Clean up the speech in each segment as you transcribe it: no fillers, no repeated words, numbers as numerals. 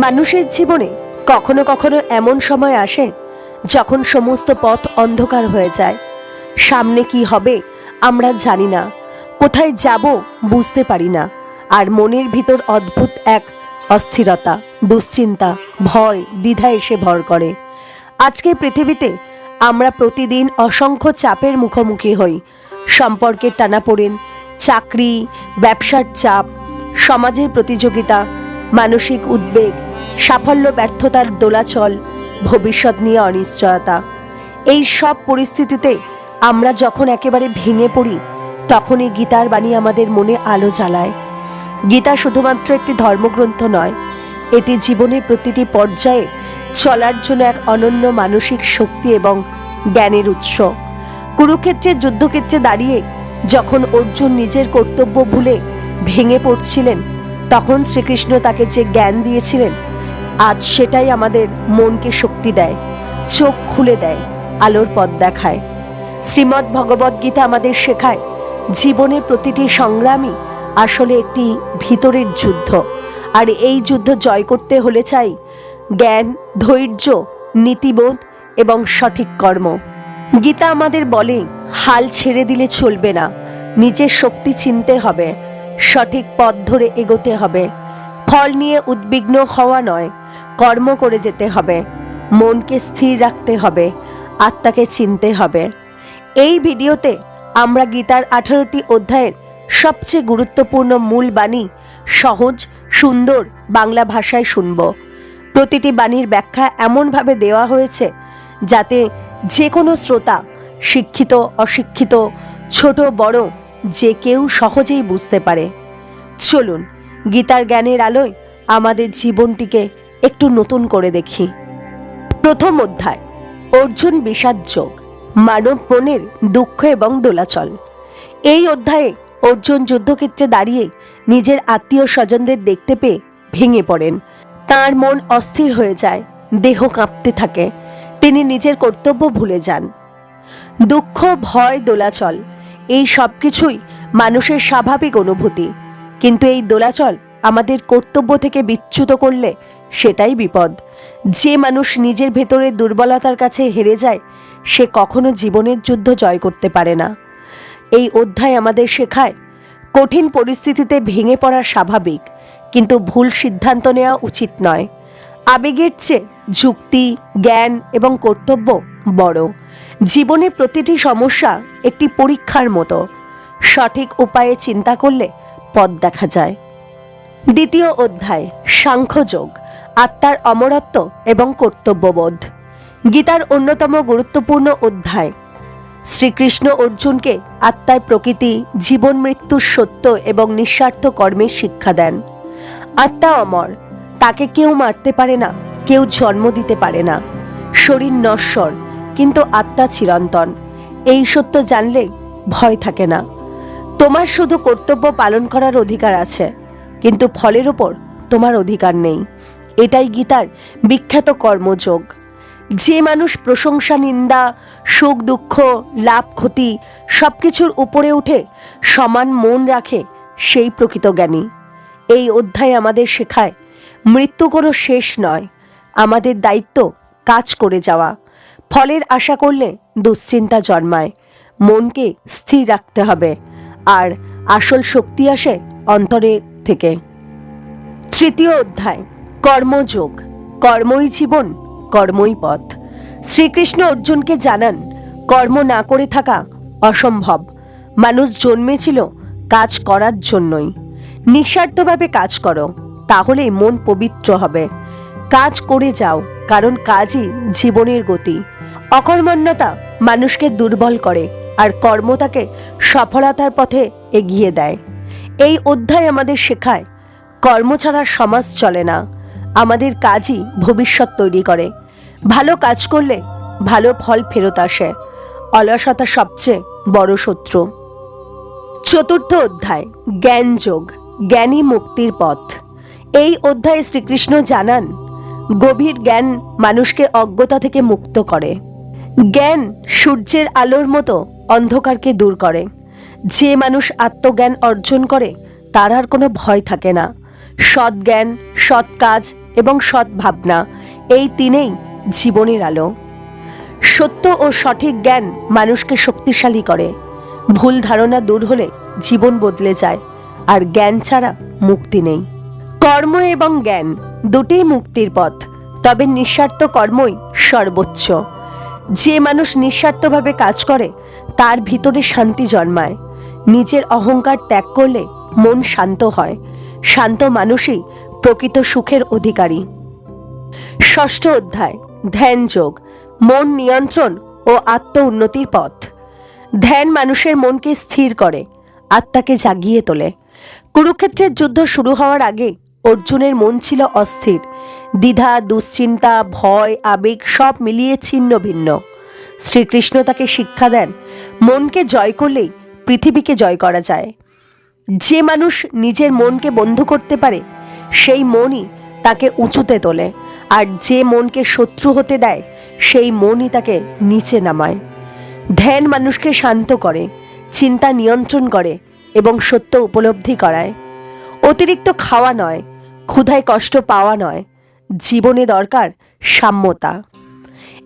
মানুষের জীবনে কখনো কখনো এমন সময় আসে যখন সমস্ত পথ অন্ধকার হয়ে যায়। সামনে কি হবে আমরা জানি না, কোথায় যাব বুঝতে পারি না, আর মনের ভিতর অদ্ভুত এক অস্থিরতা, দুশ্চিন্তা, ভয়, দ্বিধা এসে ভর করে। আজকে পৃথিবীতে আমরা প্রতিদিন অসংখ্য চাপের মুখোমুখি হই। সম্পর্কের টানাপোড়েন, চাকরি, ব্যবসার চাপ, সমাজের প্রতিযোগিতা, মানসিক উদ্বেগ, সাফল্য ব্যর্থতার দোলাচল, ভবিষ্যৎ নিয়ে অনিশ্চয়তা। এই সব পরিস্থিতিতে আমরা যখন একেবারে ভেঙে পড়ি, তখনই গীতার বাণী আমাদের মনে আলো জ্বালায়। গীতা শুধুমাত্র একটি ধর্মগ্রন্থ নয়, এটি জীবনের প্রতিটি পর্যায়ে চলার জন্য এক অনন্য মানসিক শক্তি এবং জ্ঞানের উৎস। কুরুক্ষেত্রের যুদ্ধক্ষেত্রে দাঁড়িয়ে যখন অর্জুন নিজের কর্তব্য ভুলে ভেঙে পড়ছিলেন, তখন শ্রীকৃষ্ণ তাকে যে জ্ঞান দিয়েছিলেন, আজ সেটাই আমাদের মনকে শক্তি দেয়, চোখ খুলে দেয়, আলোর পথ দেখায়। শ্রীমদ্ ভগবদ্গীতা আমাদের শেখায় জীবনের প্রতিটি সংগ্রামই আসলে একটি ভিতরের যুদ্ধ, আর এই যুদ্ধ জয় করতে হলে চাই জ্ঞান, ধৈর্য, নীতিবোধ এবং সঠিক কর্ম। গীতা আমাদের বলে হাল ছেড়ে দিলে চলবে না, নিজের শক্তি চিনতে হবে, সঠিক পথ ধরে এগোতে হবে। ফল নিয়ে উদ্বিগ্ন হওয়া নয়, কর্ম করে যেতে হবে, মনকে স্থির রাখতে হবে, আত্মাকে চিনতে হবে। এই ভিডিওতে আমরা গীতার 18টি অধ্যায়ের সবচেয়ে গুরুত্বপূর্ণ মূল বাণী সহজ সুন্দর বাংলা ভাষায় শুনব। প্রতিটি বাণীর ব্যাখ্যা এমনভাবে দেওয়া হয়েছে যাতে যে কোনো শ্রোতা, শিক্ষিত অশিক্ষিত, ছোট বড়, যে কেউ সহজেই বুঝতে পারে। চলুন গীতার জ্ঞানের আলোয় আমাদের জীবনটিকে একটু নতুন করে দেখি। প্রথম অধ্যায়, অর্জুন বিষাদ যোগ, মানব মনের দুঃখ এবং দোলাচল। এই অধ্যায়ে অর্জুন যুদ্ধক্ষেত্রে দাঁড়িয়ে নিজের আত্মীয় স্বজনদের দেখতে পেয়ে ভেঙে পড়েন। তাঁর মন অস্থির হয়ে যায়, দেহ কাঁপতে থাকে, তিনি নিজের কর্তব্য ভুলে যান। দুঃখ, ভয়, দোলাচল, এই সব কিছুই মানুষের স্বাভাবিক অনুভূতি, কিন্তু এই দোলাচল আমাদের কর্তব্য থেকে বিচ্যুত করলে সেটাই বিপদ। যে মানুষ নিজের ভেতরের দুর্বলতার কাছে হেরে যায়, সে কখনো জীবনের যুদ্ধ জয় করতে পারে না। এই অধ্যায় আমাদের শেখায় কঠিন পরিস্থিতিতে ভেঙে পড়া স্বাভাবিক, কিন্তু ভুল সিদ্ধান্ত নেওয়া উচিত নয়। আবেগের চেয়ে যুক্তি, জ্ঞান এবং কর্তব্য বড়। জীবনের প্রতিটি সমস্যা একটি পরীক্ষার মতো, সঠিক উপায়ে চিন্তা করলে পথ দেখা যায়। দ্বিতীয় অধ্যায়, সাংখ্যযোগ, আত্মার অমরত্ব এবং কর্তব্যবোধ। গীতার অন্যতম গুরুত্বপূর্ণ অধ্যায়। শ্রীকৃষ্ণ অর্জুনকে আত্মার প্রকৃতি, জীবন মৃত্যুর সত্য এবং নিঃস্বার্থ কর্মের শিক্ষা দেন। আত্মা অমর, তাকে কেউ মারতে পারে না, কেউ জন্ম দিতে পারে না। শরীর নশ্বর, কিন্তু আত্মা চিরন্তন। এই সত্য জানলে ভয় থাকে না। তোমার শুধু কর্তব্য পালন করার অধিকার আছে, কিন্তু ফলের ওপর তোমার অধিকার নেই। এটাই গীতার বিখ্যাত কর্মযোগ। যে মানুষ প্রশংসা, নিন্দা, সুখ দুঃখ, লাভ ক্ষতি সবকিছুর উপরে উঠে সমান মন রাখে, সেই প্রকৃত জ্ঞানী। এই অধ্যায় আমাদের শেখায় মৃত্যু কোনো শেষ নয়, আমাদের দায়িত্ব কাজ করে যাওয়া। ফলের আশা করলে দুশ্চিন্তা জন্মায়, মনকে স্থির রাখতে হবে, আর আসল শক্তি আসে অন্তরের থেকে। তৃতীয় অধ্যায়, কর্মযোগ, কর্মই জীবন, কর্মই পথ। শ্রীকৃষ্ণ অর্জুনকে জানান কর্ম না করে থাকা অসম্ভব। মানুষ জন্মেছিল কাজ করার জন্যই। নিঃস্বার্থভাবে কাজ করো, তাহলেই মন পবিত্র হবে। কাজ করে যাও, কারণ কাজই জীবনের গতি। অকর্মণ্যতা মানুষকে দুর্বল করে, আর কর্ম তাকে সফলতার পথে এগিয়ে দেয়। এই অধ্যায় আমাদের শেখায় কর্ম ছাড়া সমাজ চলে না, আমাদের কাজই ভবিষ্যৎ তৈরি করে। ভালো কাজ করলে ভালো ফল ফেরত আসে, অলসতা সবচেয়ে বড় শত্রু। চতুর্থ অধ্যায়, জ্ঞানযোগ, জ্ঞানী মুক্তির পথ। এই অধ্যায়ে শ্রীকৃষ্ণ জানান গভীর জ্ঞান মানুষকে অজ্ঞতা থেকে মুক্ত করে। জ্ঞান সূর্যের আলোর মতো অন্ধকারকে দূর করে। যে মানুষ আত্মজ্ঞান অর্জন করে, তার আর কোনো ভয় থাকে না। সৎ জ্ঞান, সৎ কাজ এবং সৎ ভাবনা, এই তিনেই জীবনের আলো। সত্য ও সঠিক জ্ঞান মানুষকে শক্তিশালী করে। ভুল ধারণা দূর হলে জীবন বদলে যায়, আর জ্ঞান ছাড়া মুক্তি নেই। কর্ম এবং জ্ঞান দুটিই মুক্তির পথ, তবে নিঃস্বার্থ কর্মই সর্বোচ্চ। যে মানুষ নিঃস্বার্থভাবে কাজ করে তার ভিতরে শান্তি জন্মায়। নিজের অহংকার ত্যাগ করলে মন শান্ত হয়। শান্ত মানুষই প্রকৃত সুখের অধিকারী। ষষ্ঠ অধ্যায়, ধ্যান যোগ, মন নিয়ন্ত্রণ ও আত্ম উন্নতির পথ। ধ্যান মানুষের মনকে স্থির করে, আত্মাকে জাগিয়ে তোলে। কুরুক্ষেত্রের যুদ্ধ শুরু হওয়ার আগে অর্জুনের মন ছিল অস্থির। দ্বিধা, দুশ্চিন্তা, ভয়, আবেগ সব মিলিয়ে ছিন্ন ভিন্ন। শ্রীকৃষ্ণ তাকে শিক্ষা দেন, মনকে জয় করলেই পৃথিবীকে জয় করা যায়। যে মানুষ নিজের মনকে বন্ধ করতে পারে সেই মনই তাকে উঁচুতে তোলে, আর যে মনকে শত্রু হতে দেয় সেই মনই তাকে নিচে নামায়। ধ্যান মানুষকে শান্ত করে, চিন্তা নিয়ন্ত্রণ করে এবং সত্য উপলব্ধি করায়। অতিরিক্ত খাওয়া নয়, ক্ষুধায় কষ্ট পাওয়া নয়, জীবনে দরকার সাম্যতা।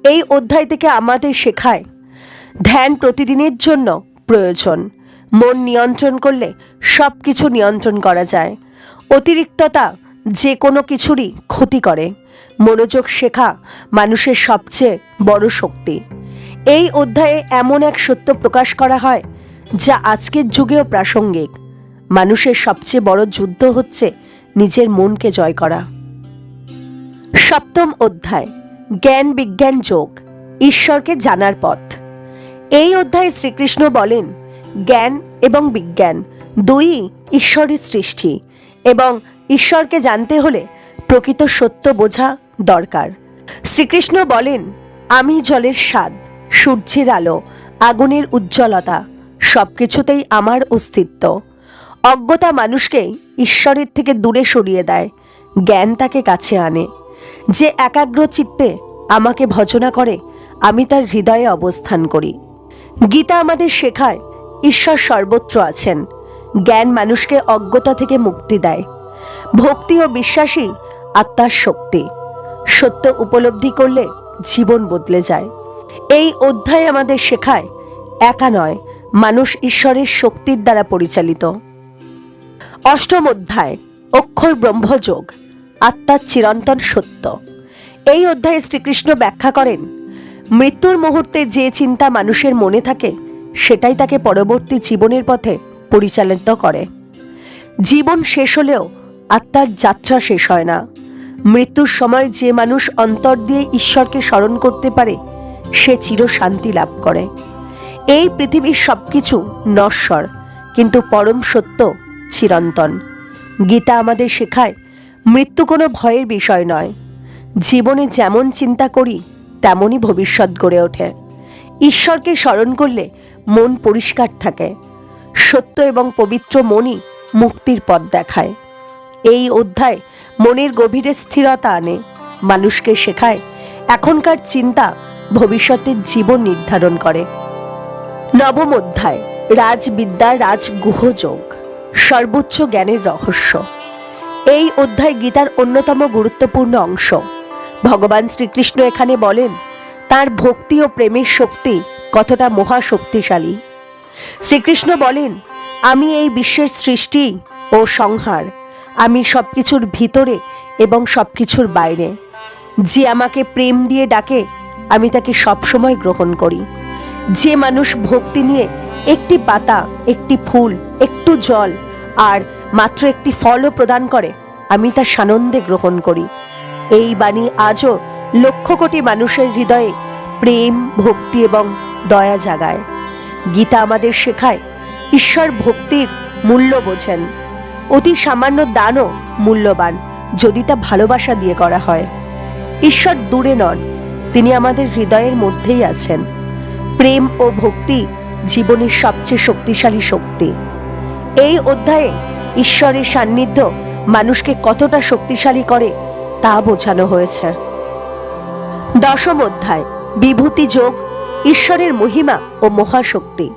এই অধ্যায় থেকে আমাদের শেখায় ধ্যান প্রতিদিনের জন্য প্রয়োজন। মন নিয়ন্ত্রণ করলে সব কিছু নিয়ন্ত্রণ করা যায়। অতিরিক্ততা যে কোনো কিছুরই ক্ষতি করে। মনোযোগ শেখা মানুষের সবচেয়ে বড় শক্তি। এই অধ্যায়ে এমন এক সত্য প্রকাশ করা হয় যা আজকের যুগেও প্রাসঙ্গিক। মানুষের সবচেয়ে বড় যুদ্ধ হচ্ছে নিজের মনকে জয় করা। সপ্তম অধ্যায়, জ্ঞান বিজ্ঞান যোগ, ঈশ্বরকে জানার পথ। এই অধ্যায়ে শ্রীকৃষ্ণ বলেন, জ্ঞান এবং বিজ্ঞান দুইই ঈশ্বরের সৃষ্টি, এবং ঈশ্বরকে জানতে হলে প্রকৃত সত্য বোঝা দরকার। শ্রীকৃষ্ণ বলেন, আমি জলের স্বাদ, সূর্যের আলো, আগুনের উজ্জ্বলতা, সব কিছুতেই আমার অস্তিত্ব। অজ্ঞতা মানুষকে ঈশ্বরের থেকে দূরে সরিয়ে দেয়, জ্ঞান তাকে কাছে আনে। যে একাগ্র চিত্তে আমাকে ভজনা করে আমি তার হৃদয়ে অবস্থান করি। গীতা আমাদের শেখায় ঈশ্বর সর্বত্র আছেন। জ্ঞান মানুষকে অজ্ঞতা থেকে মুক্তি দেয়। ভক্তি ও বিশ্বাসই আত্মার শক্তি। সত্য উপলব্ধি করলে জীবন বদলে যায়। এই অধ্যায় আমাদের শেখায় একা নয়, মানুষ ঈশ্বরের শক্তির দ্বারা পরিচালিত। অষ্টম অধ্যায়, অক্ষর ব্রহ্মযোগ, আত্মার চিরন্তন সত্য। এই অধ্যায়ে শ্রীকৃষ্ণ ব্যাখ্যা করেন, মৃত্যুর মুহূর্তে যে চিন্তা মানুষের মনে থাকে সেটাই তাকে পরবর্তী জীবনের পথে পরিচালিত করে। জীবন শেষ হলেও আত্মার যাত্রা শেষ হয় না। মৃত্যুর সময় যে মানুষ অন্তর দিয়ে ঈশ্বরকে স্মরণ করতে পারে সে চিরশান্তি লাভ করে। এই পৃথিবীর সবকিছু নশ্বর, কিন্তু পরম সত্য চিরন্তন। গীতা আমাদের শেখায় মৃত্যু কোনো ভয়ের বিষয় নয়। জীবনে যেমন চিন্তা করি তেমনই ভবিষ্যৎ গড়ে ওঠে। ঈশ্বরকে স্মরণ করলে মন পরিষ্কার থাকে। সত্য এবং পবিত্র মনই মুক্তির পথ দেখায়। এই অধ্যায় মনের গভীরে স্থিরতা আনে, মানুষকে শেখায় এখনকার চিন্তা ভবিষ্যতের জীবন নির্ধারণ করে। নবম অধ্যায়, রাজবিদ্যা রাজগুহযোগ, সর্বোচ্চ জ্ঞানের রহস্য। এই অধ্যায় গীতার অন্যতম গুরুত্বপূর্ণ অংশ। ভগবান শ্রীকৃষ্ণ এখানে বলেন তার ভক্তি ও প্রেমের শক্তি কতটা মহাশক্তিশালী। শ্রীকৃষ্ণ বলেন, আমি এই বিশ্বের সৃষ্টি ও সংহার, আমি সবকিছুর ভিতরে এবং সবকিছুর বাইরে। যে আমাকে প্রেম দিয়ে ডাকে আমি তাকে সবসময় গ্রহণ করি। যে মানুষ ভক্তি নিয়ে একটি পাতা, একটি ফুল, একটু জল আর মাত্র একটি ফলও প্রদান করে আমি তা সানন্দে গ্রহণ করি। এই বাণী আজও লক্ষ কোটি মানুষের হৃদয়ে প্রেম, ভক্তি এবং দয়া জাগায়। গীতা আমাদের শেখায় ঈশ্বর ভক্তির মূল্য বোঝেন। অতি সামান্য দানও মূল্যবান যদি তা ভালোবাসা দিয়ে করা হয়। ঈশ্বর দূরে নন, তিনি আমাদের হৃদয়ের মধ্যেই আছেন। প্রেম ও ভক্তি জীবনের সবচেয়ে শক্তিশালী শক্তি। এই অধ্যায়ে ঈশ্বরের সান্নিধ্য মানুষকে কতটা শক্তিশালী করে তা বোঝানো হয়েছে। দশম অধ্যায়, বিভূতি যোগ, ঈশ্বরের মহিমা ও মহাশক্তি।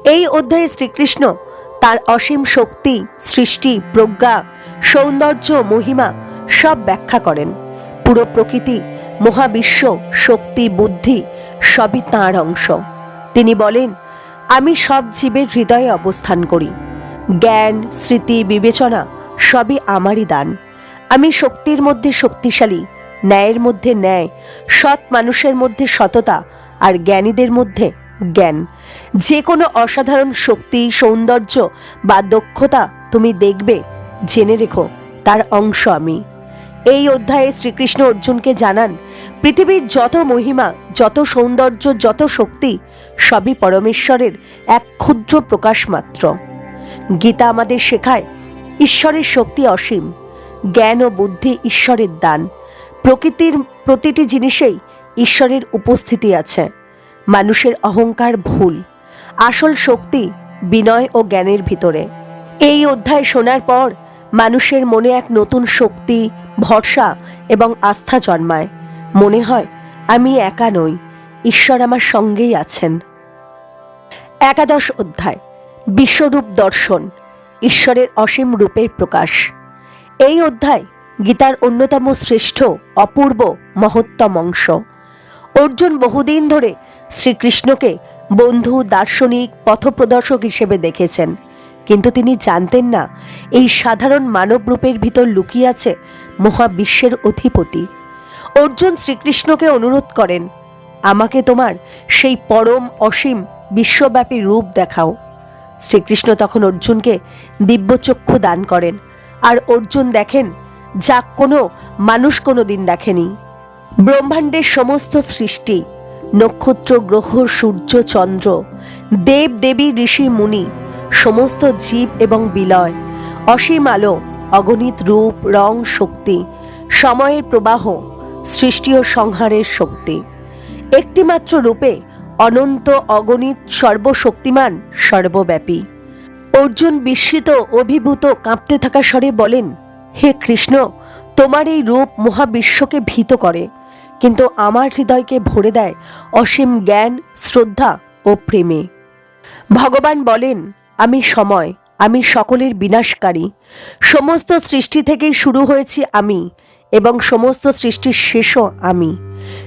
এই অধ্যায়ে শ্রীকৃষ্ণ তার অসীম শক্তি, সৃষ্টি, প্রজ্ঞা, সৌন্দর্য, মহিমা সব ব্যাখ্যা করেন। পুরো প্রকৃতি, মহাবিশ্ব, শক্তি, বুদ্ধি সবই তাঁর অংশ। তিনি বলেন, আমি সব জীবের হৃদয়ে অবস্থান করি। জ্ঞান, স্মৃতি, বিবেচনা সবই আমারই দান। আমি শক্তির মধ্যে শক্তিশালী, ন্যায়ের মধ্যে ন্যায়, সৎ মানুষের মধ্যে সততা, আর জ্ঞানীদের মধ্যে জ্ঞান। যে কোনো অসাধারণ শক্তি, সৌন্দর্য বা দক্ষতা তুমি দেখবে, জেনে রেখো তার অংশ আমি। এই অধ্যায়ে শ্রীকৃষ্ণ অর্জুনকে জানান, পৃথিবীর যত মহিমা, যত সৌন্দর্য, যত শক্তি সবই পরমেশ্বরের এক ক্ষুদ্র প্রকাশ মাত্র। গীতা আমাদের শেখায়, ঈশ্বরের শক্তি অসীম, জ্ঞান ও বুদ্ধি ঈশ্বরের দান। প্রকৃতির প্রতিটি জিনিসেই ঈশ্বরের উপস্থিতি আছে। মানুষের অহংকার ভুল, আসল শক্তি বিনয় ও জ্ঞানের ভিতরে। এই অধ্যায় শোনার পর মানুষের মনে এক নতুন শক্তি, ভরসা এবং আস্থা জন্মায়। মনে হয়, আমি একা নই, ঈশ্বর আমার সঙ্গেই আছেন। একাদশ অধ্যায়, বিশ্বরূপ দর্শন, ঈশ্বরের অসীম রূপের প্রকাশ। এই অধ্যায় গীতার অন্যতম শ্রেষ্ঠ, অপূর্ব, মহত্তম অংশ। অর্জুন বহুদিন ধরে শ্রীকৃষ্ণকে বন্ধু, দার্শনিক, পথপ্রদর্শক হিসেবে দেখেছেন, কিন্তু তিনি জানতেন না এই সাধারণ মানব রূপের ভিতর লুকিয়ে আছে মহাবিশ্বের অধিপতি। অর্জুন শ্রীকৃষ্ণকে অনুরোধ করেন, আমাকে তোমার সেই পরম অসীম বিশ্বব্যাপী রূপ দেখাও। শ্রীকৃষ্ণ তখন অর্জুনকে দিব্যচক্ষু দান করেন, আর অর্জুন দেখেন যা কোনো মানুষ কোনোদিন দেখেনি। ব্রহ্মাণ্ডের সমস্ত সৃষ্টি, নক্ষত্র, গ্রহ, সূর্য, চন্দ্র, দেব দেবী, ঋষি, মুনি, সমস্ত জীব এবং বিলয়, অসীম আলো, অগণিত রূপ, রং, শক্তি, সময়ের প্রবাহ, সৃষ্টি ও সংহারের শক্তি, একটিমাত্র রূপে অনন্ত, অগণিত, সর্বশক্তিমান, সর্বব্যাপী। অর্জুন বিস্মিত, অভিভূত, কাঁপতে থাকা স্বরে বলেন, হে কৃষ্ণ, তোমার এই রূপ মহাবিশ্বকে ভীত করে, কিন্তু আমার হৃদয়কে ভরে দেয় অসীম জ্ঞান, শ্রদ্ধা ও প্রেমে। ভগবান বলেন, আমি সময়, আমি সকলের বিনাশকারী। সমস্ত সৃষ্টি থেকেই শুরু হয়েছি আমি, এবং সমস্ত সৃষ্টির শেষও আমি।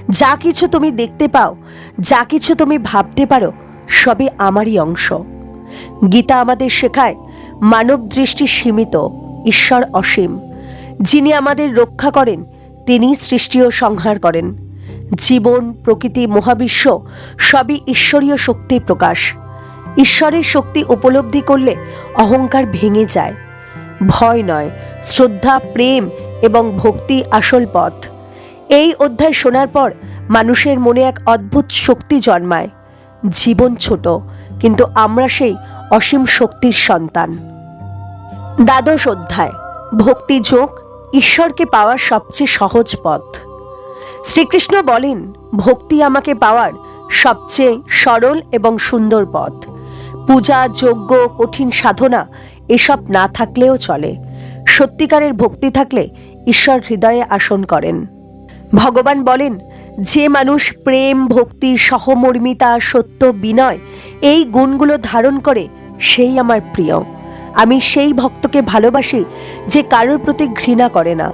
যা কিছু তুমি দেখতে পাও, যা কিছু তুমি ভাবতে পারো, সবই আমারই অংশ। গীতা আমাদের শেখায়, মানব দৃষ্টি সীমিত, ঈশ্বর অসীম। যিনি আমাদের রক্ষা করেন, তিনি সৃষ্টি ও সংহার করেন। জীবন, প্রকৃতি, মহাবিশ্ব সবই ঈশ্বরীয় শক্তির প্রকাশ। ঈশ্বরের শক্তি উপলব্ধি করলে অহংকার ভেঙে যায়। ভয় নয়, শ্রদ্ধা, প্রেম এবং ভক্তি আসল পথ। এই অধ্যায় শোনার পর মানুষের মনে এক অদ্ভুত শক্তি জন্মায়। জীবন ছোট, কিন্তু আমরা সেই অসীম শক্তির সন্তান। দ্বাদশ অধ্যায়, ভক্তিযোগ, ঈশ্বরকে পাওয়ার সবচেয়ে সহজ পথ। শ্রীকৃষ্ণ বলেন, ভক্তি আমাকে পাওয়ার সবচেয়ে সরল এবং সুন্দর পথ। পূজা, যজ্ঞ, কঠিন সাধনা এসব না থাকলেও চলে। সত্যিকারের ভক্তি থাকলে ঈশ্বর হৃদয়ে আসন করেন। ভগবান বলেন, যে মানুষ প্রেম, ভক্তি, সহমর্মিতা, সত্য, বিনয় এই গুণগুলো ধারণ করে, সেই আমার প্রিয়। আমি সেই ভক্তকে ভালোবাসি যে কারোর প্রতি ঘৃণা করে না,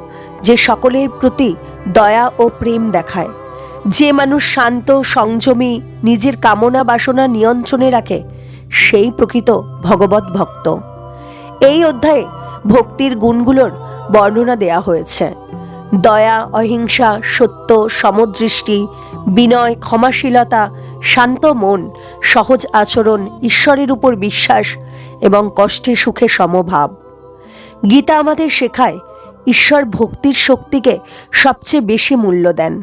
যে সকলের প্রতি দয়া ও প্রেম দেখায়। যে মানুষ শান্ত, সংযমী, নিজের কামনা বাসনা নিয়ন্ত্রণে রাখে, সেই প্রকৃত ভগবত ভক্ত। এই অধ্যায়ে ভক্তির গুণগুলোর বর্ণনা দেয়া হয়েছে। দয়া, অহিংসা, সত্য, সমদৃষ্টি, বিনয়, ক্ষমাশীলতা, শান্ত মন, সহজ আচরণ, ঈশ্বরের উপর বিশ্বাস এবং কষ্টে সুখে সমভাব। গীতা আমাদের শেখায়, ঈশ্বর ভক্তির শক্তিকে সবচেয়ে বেশি মূল্য দেন।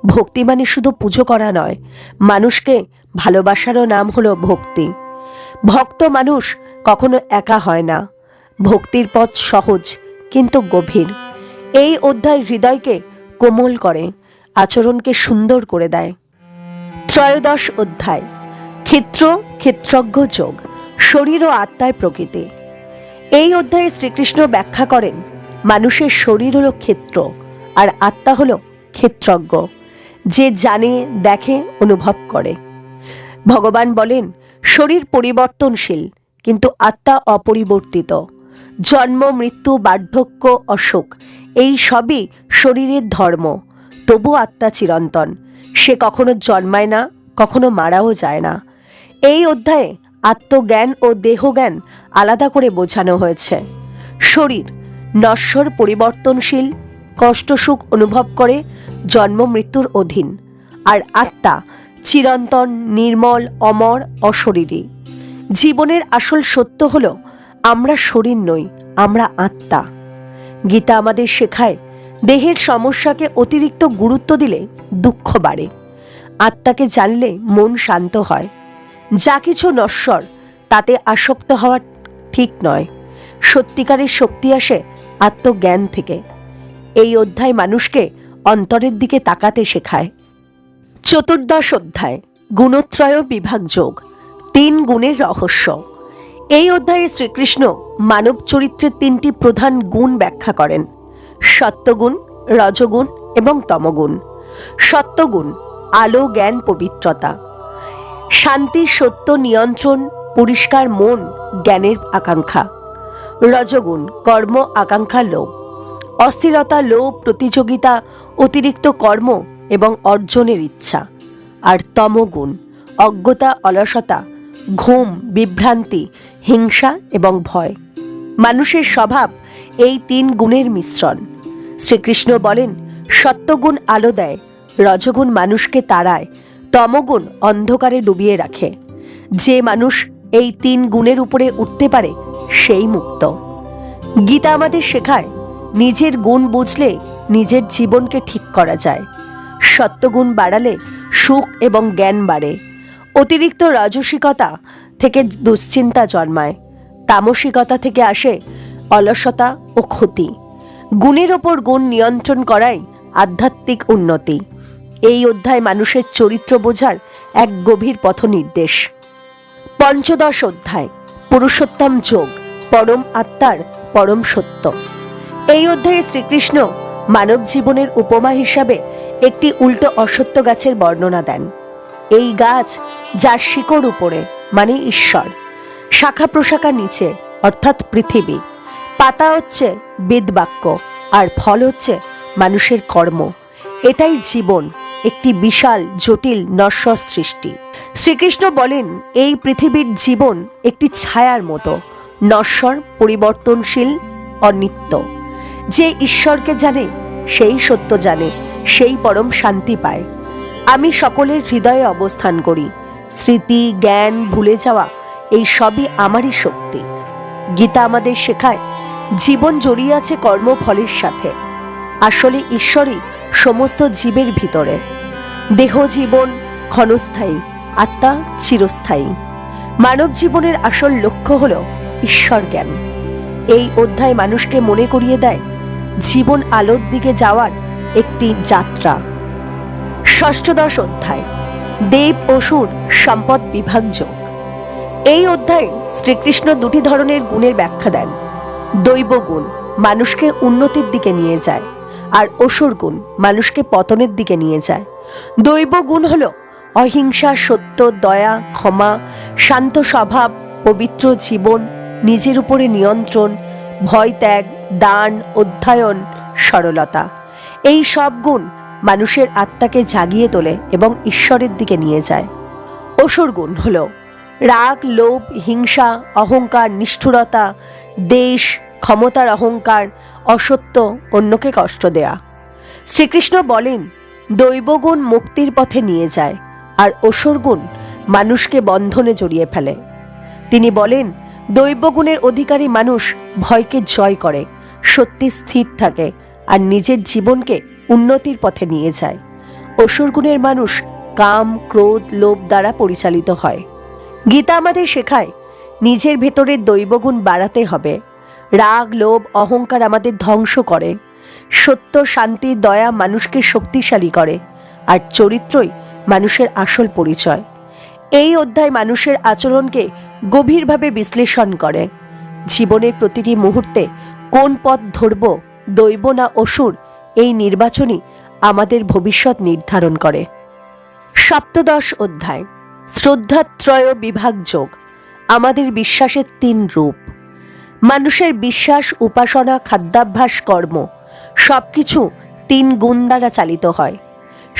ভক্তি মানে শুধু পুজো করা নয়, মানুষকে ভালোবাসারও নাম হলো ভক্তি। ভক্ত মানুষ কখনো একা হয় না। ভক্তির পথ সহজ কিন্তু গভীর। এই অধ্যায় হৃদয়কে কোমল করে, আচরণকে সুন্দর করে দেয়। ত্রয়োদশ অধ্যায়, ক্ষেত্র, ক্ষেত্রজ্ঞ যোগ, শরীর ও আত্মার প্রকৃতি। এই অধ্যায়ে শ্রীকৃষ্ণ ব্যাখ্যা করেন, মানুষের শরীর হলো ক্ষেত্র, আর আত্মা হলো ক্ষেত্রজ্ঞ, যে জানে, দেখে, অনুভব করে। ভগবান বলেন, শরীর পরিবর্তনশীল, কিন্তু আত্মা অপরিবর্তিত। জন্ম, মৃত্যু, বার্ধক্য, অসুখ এই সবই শরীরের ধর্ম, তবু আত্মা চিরন্তন। সে কখনো জন্মায় না, কখনো মারাও যায় না। এই অধ্যায়ে আত্মজ্ঞান ও দেহজ্ঞান আলাদা করে বোঝানো হয়েছে। শরীর নশ্বর, পরিবর্তনশীল, কষ্ট সুখ অনুভব করে, জন্ম মৃত্যুর অধীন। আর আত্মা চিরন্তন, নির্মল, অমর, অশরীরী। জীবনের আসল সত্য হলো আমরা শরীর নই, আমরা আত্মা। গীতা আমাদের শেখায় দেহের সমস্যাকে অতিরিক্ত গুরুত্ব দিলে দুঃখ বাড়ে। আত্মাকে জানলে মন শান্ত হয়। যা কিছু নশ্বর তাতে আসক্ত হওয়া ঠিক নয়। সত্যিকারের শক্তি আসে আত্মজ্ঞান থেকে। এই অধ্যায় মানুষকে অন্তরের দিকে তাকাতে শেখায়। চতুর্দশ অধ্যায় গুণত্রয় বিভাগ যোগ, 3 গুণের রহস্য। এই অধ্যায়ে শ্রীকৃষ্ণ মানব চরিত্রের 3টি প্রধান গুণ ব্যাখ্যা করেন: সত্ত্বগুণ, রজগুণ এবং তমগুণ। সত্ত্বগুণ আলো, জ্ঞান, পবিত্রতা, শান্তি, সত্য, নিয়ন্ত্রণ, পরিষ্কার মন, জ্ঞানের আকাঙ্ক্ষা। রজগুণ কর্ম, আকাঙ্ক্ষা, লোভ, অস্থিরতা, লোভ, প্রতিযোগিতা, অতিরিক্ত কর্ম এবং অর্জনের ইচ্ছা। আর তমগুণ অজ্ঞতা, অলসতা, ঘুম, বিভ্রান্তি, হিংসা এবং ভয়। মানুষের স্বভাব এই 3 গুণের মিশ্রণ। শ্রীকৃষ্ণ বলেন, সত্ত্বগুণ আলো দেয়, রজগুণ মানুষকে তাড়ায়, তমগুণ অন্ধকারে ডুবিয়ে রাখে। যে মানুষ এই 3 গুণের উপরে উঠতে পারে সেই মুক্ত। গীতা আমাদের শেখায় নিজের গুণ বুঝলে নিজের জীবনকে ঠিক করা যায়। সত্ত্বগুণ বাড়ালে সুখ এবং জ্ঞান বাড়ে। অতিরিক্ত রাজসিকতা থেকে দুশ্চিন্তা জন্মায়, তামসিকতা থেকে আসে অলসতা ও ক্ষতি। গুণের ওপর গুণ নিয়ন্ত্রণ করাই আধ্যাত্মিক উন্নতি। এই অধ্যায় মানুষের চরিত্র বোঝার এক গভীর পথনির্দেশ। পঞ্চদশ অধ্যায় পুরুষোত্তম যোগ, পরম আত্মার পরম সত্য। এই অধ্যায়ে শ্রীকৃষ্ণ মানব জীবনের উপমা হিসাবে একটি উল্টো অসত্য গাছের বর্ণনা দেন। এই গাছ যার শিকড় উপরে মানে ঈশ্বর, শাখা প্রশাখা নিচে অর্থাৎ পৃথিবী, পাতা হচ্ছে বেদবাক্য আর ফল হচ্ছে মানুষের কর্ম। এটাই জীবন, একটি বিশাল জটিল নশ্বর সৃষ্টি। শ্রীকৃষ্ণ বলেন, এই পৃথিবীর জীবন একটি ছায়ার মতো, নশ্বর, পরিবর্তনশীল, অনিত্য। যে ঈশ্বরকে জানে সেই সত্য জানে, সেই পরম শান্তি পায়। আমি সকলের হৃদয়ে অবস্থান করি। স্মৃতি, জ্ঞান, ভুলে যাওয়া এই সবই আমারই শক্তি। গীতা আমাদের শেখায় জীবন জড়িয়ে আছে কর্মফলের সাথে। আসলে ঈশ্বরই সমস্ত জীবের ভিতরে। দেহ জীবন ক্ষণস্থায়ী, আত্মা চিরস্থায়ী। মানব জীবনের আসল লক্ষ্য হল ঈশ্বর জ্ঞান। এই অধ্যায় মানুষকে মনে করিয়ে দেয় জীবন আলোর দিকে যাওয়ার একটি যাত্রা। ষষ্ঠদশ অধ্যায় দেব অসুর সম্পদ বিভাগ যোগ। এই অধ্যায়ে শ্রীকৃষ্ণ 2টি ধরনের গুণের ব্যাখ্যা দেন। দৈব গুণ মানুষকে উন্নতির দিকে নিয়ে যায়, আর অসুর গুণ মানুষকে পতনের দিকে নিয়ে যায়। দৈব গুণ হল অহিংসা, সত্য, দয়া, ক্ষমা, শান্ত স্বভাব, পবিত্র জীবন, নিজের উপরে নিয়ন্ত্রণ, ভয় ত্যাগ, দান, অধ্যয়ন, সরলতা। এই সব গুণ মানুষের আত্মাকে জাগিয়ে তোলে এবং ঈশ্বরের দিকে নিয়ে যায়। অসুর গুণ হল রাগ, লোভ, হিংসা, অহংকার, নিষ্ঠুরতা, দেশ, ক্ষমতার অহংকার, অসত্য, অন্যকে কষ্ট দেয়া। শ্রীকৃষ্ণ বলেন, দৈবগুণ মুক্তির পথে নিয়ে যায়, আর অসুর গুণ মানুষকে বন্ধনে জড়িয়ে ফেলে। তিনি বলেন, দৈবগুণের অধিকারী মানুষ ভয়কে জয় করে, সত্যি স্থির থাকে আর নিজের জীবনকে উন্নতির পথে নিয়ে যায়। অসুর গুণের মানুষ কাম, ক্রোধ, লোভ দ্বারা পরিচালিত হয়। গীতা আমাদের শেখায় নিজের ভেতরের দৈবগুণ বাড়াতে হবে। রাগ, লোভ, অহংকার আমাদের ধ্বংস করে। সত্য, শান্তি, দয়া মানুষকে শক্তিশালী করে, আর চরিত্রই মানুষের আসল পরিচয়। এই অধ্যায় মানুষের আচরণকে গভীরভাবে বিশ্লেষণ করে। জীবনের প্রতিটি মুহূর্তে কোন পথ ধরব, দৈব না অসুর, এই নির্বাচনই আমাদের ভবিষ্যৎ নির্ধারণ করে। সপ্তদশ অধ্যায় শ্রদ্ধাত্রয় বিভাগ যোগ, আমাদের বিশ্বাসের 3 রূপ। মানুষের বিশ্বাস, উপাসনা, খাদ্যাভ্যাস, কর্ম সব কিছু 3 গুণ দ্বারা চালিত হয়: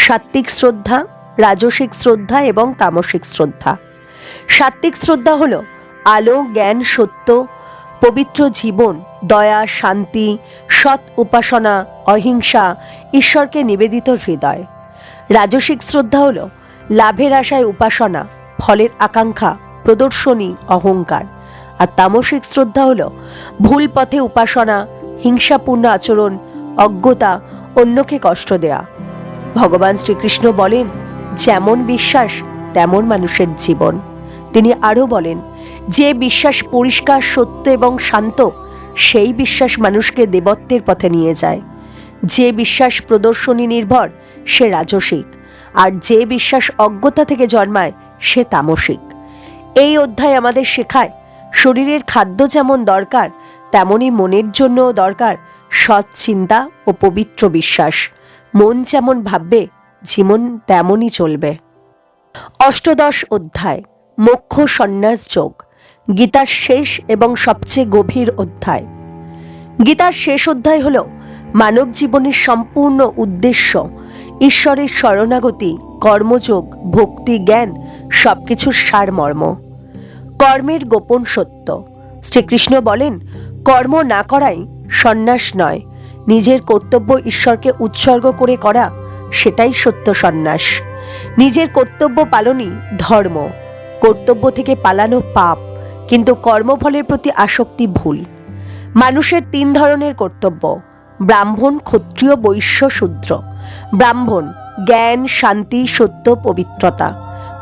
সাত্ত্বিক শ্রদ্ধা, রাজসিক শ্রদ্ধা এবং তামসিক শ্রদ্ধা। সাত্ত্বিক শ্রদ্ধা হল আলো, জ্ঞান, সত্য, পবিত্র জীবন, দয়া, শান্তি, সৎ উপাসনা, অহিংসা, ঈশ্বরকে নিবেদিত হৃদয়। রাজসিক শ্রদ্ধা হল লাভের আশায় উপাসনা, ফলের আকাঙ্ক্ষা, প্রদর্শনী, অহংকার। আর তামসিক শ্রদ্ধা হল ভুল পথে উপাসনা, হিংসাপূর্ণ আচরণ, অজ্ঞতা, অন্যকে কষ্ট দেয়া। ভগবান শ্রীকৃষ্ণ বলেন, যেমন বিশ্বাস তেমন মানুষের জীবন। তিনি আরও বলেন, যে বিশ্বাস পরিষ্কার, সত্য এবং শান্ত, সেই বিশ্বাস মানুষকে দেবত্বের পথে নিয়ে যায়। যে বিশ্বাস প্রদর্শনী নির্ভর, সে রাজসিক। আর যে বিশ্বাস অজ্ঞতা থেকে জন্মায়, সে তামসিক। এই অধ্যায় আমাদের শেখায়, শরীরের খাদ্য যেমন দরকার, তেমনি মনের জন্যও দরকার সৎ চিন্তা ও পবিত্র বিশ্বাস। মন যেমন ভাববে, জীবন তেমনই চলবে। অষ্টাদশ অধ্যায়, মোক্ষ সন্ন্যাস যোগ, গীতার শেষ এবং সবচেয়ে গভীর অধ্যায়। গীতার শেষ অধ্যায় হল মানব জীবনের সম্পূর্ণ উদ্দেশ্য, ঈশ্বরের শরণাগতি, কর্মযোগ, ভক্তি, জ্ঞান, সবকিছুর সারমর্ম। কর্মের গোপন সত্য। শ্রীকৃষ্ণ বলেন, কর্ম না করাই সন্ন্যাস নয়, নিজের কর্তব্য ঈশ্বরকে উৎসর্গ করে করা, সেটাই সত্য সন্ন্যাস। নিজের কর্তব্য পালনই ধর্ম। কর্তব্য থেকে পালানো পাপ, কিন্তু কর্মফলের প্রতি আসক্তি ভুল। মানুষের 3 ধরনের কর্তব্য: ব্রাহ্মণ, ক্ষত্রিয়, বৈশ্য, শূদ্র। ব্রাহ্মণ জ্ঞান, শান্তি, সত্য, পবিত্রতা।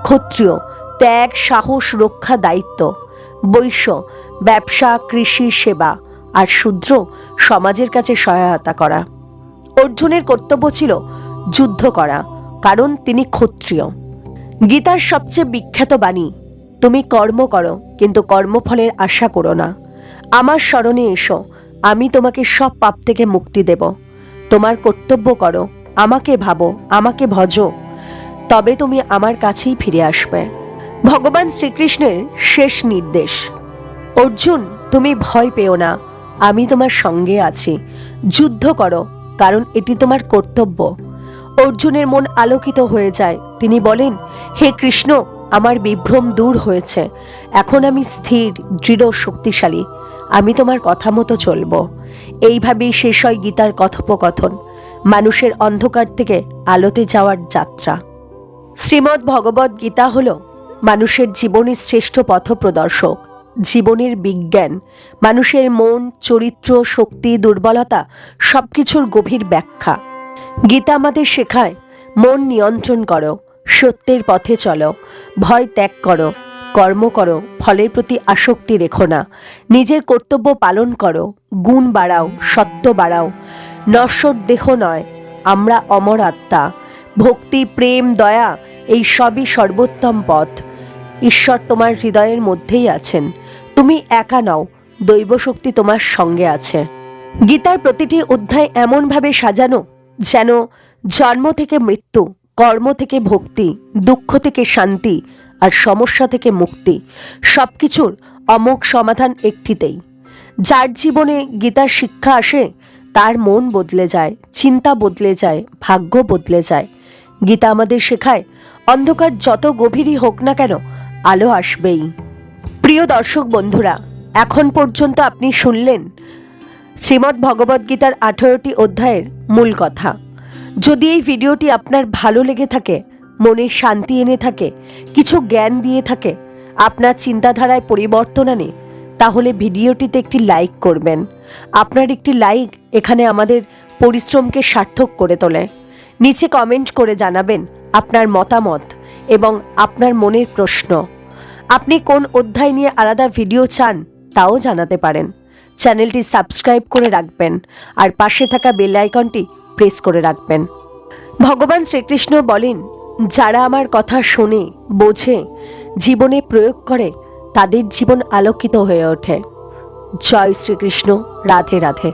ক্ষত্রিয় ত্যাগ, সাহস, রক্ষা, দায়িত্ব। বৈশ্য ব্যবসা, কৃষি, সেবা। আর শূদ্র সমাজের কাছে সহায়তা করা। অর্জুনের কর্তব্য ছিল যুদ্ধ করা, কারণ তিনি ক্ষত্রিয়। গীতার সবচেয়ে বিখ্যাত বাণী, তুমি কর্ম করো কিন্তু কর্মফলের আশা করো না। আমার শরণে এসো, আমি তোমাকে সব পাপ থেকে মুক্তি দেব। তোমার কর্তব্য করো, আমাকে ভাবো, আমাকে ভজো, তবে তুমি আমার কাছেই ফিরে আসবে। ভগবান শ্রীকৃষ্ণের শেষ নির্দেশ, অর্জুন তুমি ভয় পেও না, আমি তোমার সঙ্গে আছি। যুদ্ধ করো, কারণ এটি তোমার কর্তব্য। অর্জুনের মন আলোকিত হয়ে যায়। তিনি বলেন, হে কৃষ্ণ, আমার বিভ্রম দূর হয়েছে। এখন আমি স্থির, দৃঢ়, শক্তিশালী। আমি তোমার কথা মতো চলব। এইভাবেই শেষ হয় গীতার কথোপকথন, মানুষের অন্ধকার থেকে আলোতে যাওয়ার যাত্রা। শ্রীমদ্ ভগবদ্ গীতা হল মানুষের জীবনের শ্রেষ্ঠ পথপ্রদর্শক, জীবনের বিজ্ঞান, মানুষের মন, চরিত্র, শক্তি, দুর্বলতা সবকিছুর গভীর ব্যাখ্যা। গীতা আমাদের শেখায়, মন নিয়ন্ত্রণ করো, সত্যের পথে চলো, ভয় ত্যাগ করো, কর্ম করো, ফলের প্রতি আসক্তি রেখো না, নিজের কর্তব্য পালন করো, গুণ বাড়াও, সত্য বাড়াও। নশ্বর দেহ নয়, আমরা অমর আত্মা। ভক্তি, প্রেম, দয়া, এই সবই সর্বোত্তম পথ। ঈশ্বর তোমার হৃদয়ের মধ্যেই আছেন। তুমি একা নও, দৈব শক্তি তোমার সঙ্গে আছে। গীতার প্রতিটি অধ্যায় এমনভাবে সাজানো যেন জন্ম থেকে মৃত্যু, কর্ম থেকে ভক্তি, দুঃখ থেকে শান্তি, আর সমস্যা থেকে মুক্তি, সবকিছুর অমোঘ সমাধান একটিতেই। যার জীবনে গীতার শিক্ষা আসে, তার মন বদলে যায়, চিন্তা বদলে যায়, ভাগ্য বদলে যায়। গীতা আমাদের শেখায়, অন্ধকার যত গভীরই হোক না কেন, আলো আসবেই। প্রিয় দর্শক বন্ধুরা, এখন পর্যন্ত আপনি শুনলেন শ্রীমদ্ ভগবদ্গীতার 18টি অধ্যায়ের মূল কথা। যদি এই ভিডিওটি আপনার ভালো লেগে থাকে, মনে শান্তি এনে থাকে, কিছু জ্ঞান দিয়ে থাকে, আপনার চিন্তাধারায় পরিবর্তন আনে, তাহলে ভিডিওটিতে একটি লাইক করবেন। আপনার একটি লাইক এখানে আমাদের পরিশ্রমকে সার্থক করে তোলে। নিচে কমেন্ট করে জানাবেন আপনার মতামত এবং আপনার মনের প্রশ্ন। আপনি কোন অধ্যায় নিয়ে আলাদা ভিডিও চান তাও জানাতে পারেন। চ্যানেলটি সাবস্ক্রাইব করে রাখবেন আর পাশে থাকা বেল আইকনটি প্রেস করে রাখবেন। ভগবান শ্রীকৃষ্ণ বলেন, যারা আমার কথা শোনে, বোঝে, জীবনে প্রয়োগ করে, তাদের জীবন আলোকিত হয়ে ওঠে। জয় শ্রীকৃষ্ণ। রাধে রাধে।